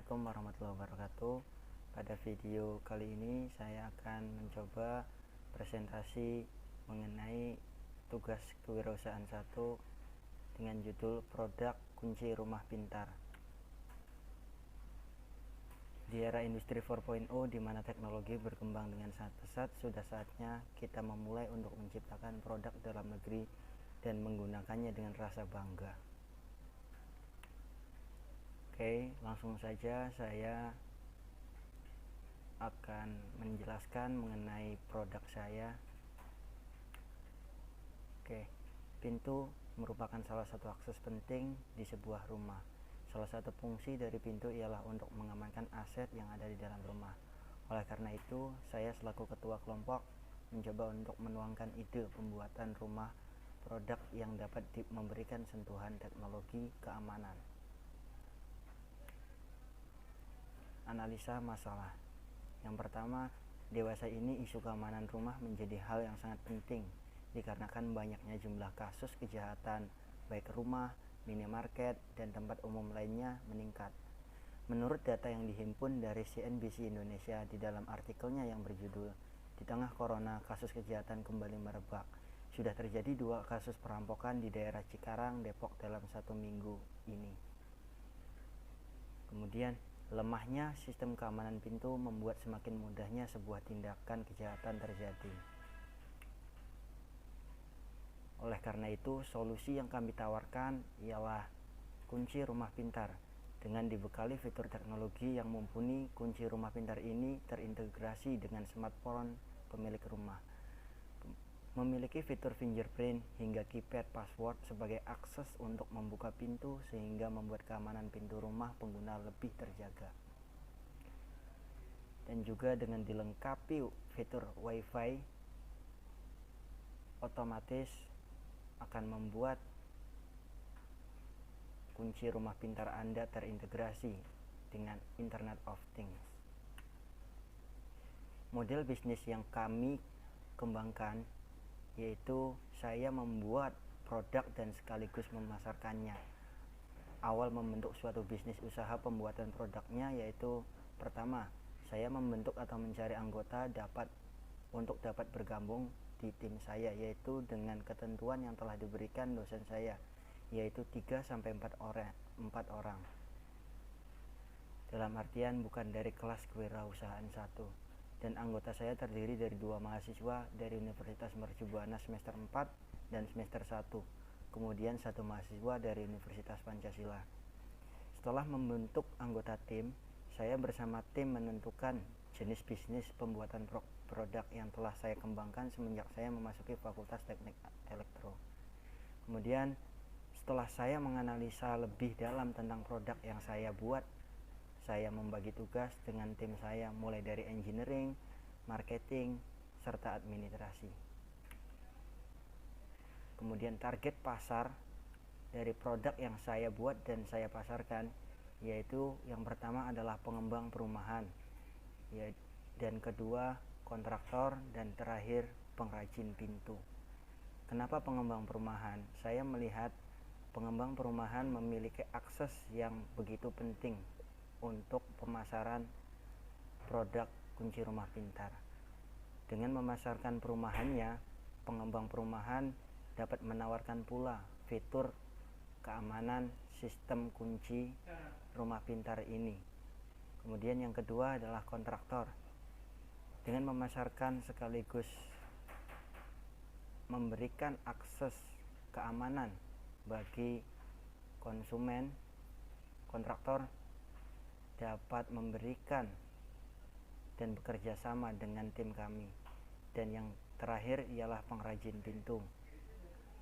Assalamualaikum warahmatullahi wabarakatuh. Pada video kali ini saya akan mencoba presentasi mengenai tugas kewirausahaan 1 dengan judul Produk Kunci Rumah Pintar. Di era industri 4.0 di mana teknologi berkembang dengan sangat pesat, sudah saatnya kita memulai untuk menciptakan produk dalam negeri dan menggunakannya dengan rasa bangga. Oke, langsung saja saya akan menjelaskan mengenai produk saya. Oke, pintu merupakan salah satu akses penting di sebuah rumah. Salah satu fungsi dari pintu ialah untuk mengamankan aset yang ada di dalam rumah. Oleh karena itu, saya selaku ketua kelompok mencoba untuk menuangkan ide pembuatan rumah produk yang dapat memberikan sentuhan teknologi keamanan. Analisa masalah. Yang pertama, dewasa ini isu keamanan rumah menjadi hal yang sangat penting dikarenakan banyaknya jumlah kasus kejahatan baik rumah, minimarket, dan tempat umum lainnya meningkat. Menurut data yang dihimpun dari CNBC Indonesia di dalam artikelnya yang berjudul "Di tengah Corona, kasus kejahatan kembali merebak." Sudah terjadi 2 kasus perampokan di daerah Cikarang, Depok dalam 1 minggu ini. Kemudian, lemahnya sistem keamanan pintu membuat semakin mudahnya sebuah tindakan kejahatan terjadi. Oleh karena itu, solusi yang kami tawarkan ialah kunci rumah pintar. Dengan dibekali fitur teknologi yang mumpuni, kunci rumah pintar ini terintegrasi dengan smartphone pemilik rumah. Memiliki fitur fingerprint hingga keypad password sebagai akses untuk membuka pintu sehingga membuat keamanan pintu rumah pengguna lebih terjaga. Dan juga dengan dilengkapi fitur WiFi, otomatis akan membuat kunci rumah pintar Anda terintegrasi dengan Internet of Things. Model bisnis yang kami kembangkan yaitu saya membuat produk dan sekaligus memasarkannya. Awal membentuk suatu bisnis usaha pembuatan produknya yaitu pertama, saya membentuk atau mencari anggota untuk dapat bergabung di tim saya, yaitu dengan ketentuan yang telah diberikan dosen saya, yaitu 3-4 orang. Dalam artian bukan dari kelas kewirausahaan 1. Dan anggota saya terdiri dari 2 mahasiswa dari Universitas Mercu Buana semester 4 dan semester 1, kemudian 1 mahasiswa dari Universitas Pancasila. Setelah membentuk anggota tim, saya bersama tim menentukan jenis bisnis pembuatan produk yang telah saya kembangkan semenjak saya memasuki Fakultas Teknik Elektro. Kemudian setelah saya menganalisa lebih dalam tentang produk yang saya buat, saya membagi tugas dengan tim saya mulai dari engineering, marketing, serta administrasi. Kemudian target pasar dari produk yang saya buat dan saya pasarkan yaitu yang pertama adalah pengembang perumahan, dan kedua kontraktor, dan terakhir pengrajin pintu. Kenapa pengembang perumahan? Saya melihat pengembang perumahan memiliki akses yang begitu penting untuk pemasaran produk kunci rumah pintar. Dengan memasarkan perumahannya, pengembang perumahan dapat menawarkan pula fitur keamanan sistem kunci rumah pintar ini. Kemudian yang kedua adalah kontraktor. Dengan memasarkan sekaligus memberikan akses keamanan bagi konsumen, kontraktor dapat memberikan dan bekerja sama dengan tim kami. Dan yang terakhir ialah pengrajin pintu.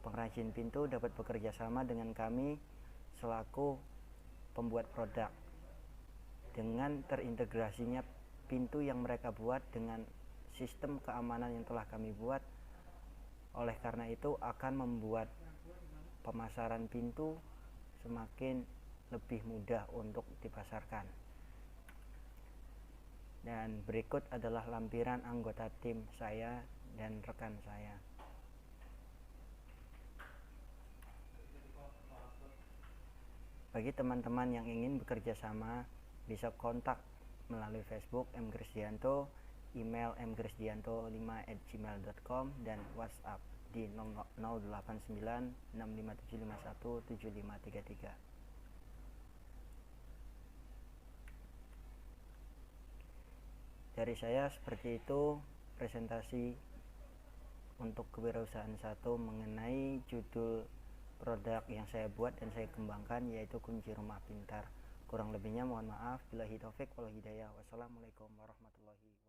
Pengrajin pintu dapat bekerja sama dengan kami selaku pembuat produk. Dengan terintegrasinya pintu yang mereka buat dengan sistem keamanan yang telah kami buat, oleh karena itu akan membuat pemasaran pintu semakin lebih mudah untuk dipasarkan. Dan berikut adalah lampiran anggota tim saya dan rekan saya. Bagi teman-teman yang ingin bekerja sama Bisa kontak melalui Facebook M. Krisdianto, email mkrisdianto5@gmail.com, dan WhatsApp di 08965751753. Dari saya seperti itu presentasi untuk kewirausahaan 1 mengenai judul produk yang saya buat dan saya kembangkan, yaitu kunci rumah pintar. Kurang lebihnya mohon maaf. Billahi taufik wal hidayah. Wassalamualaikum warahmatullahi wabarakatuh.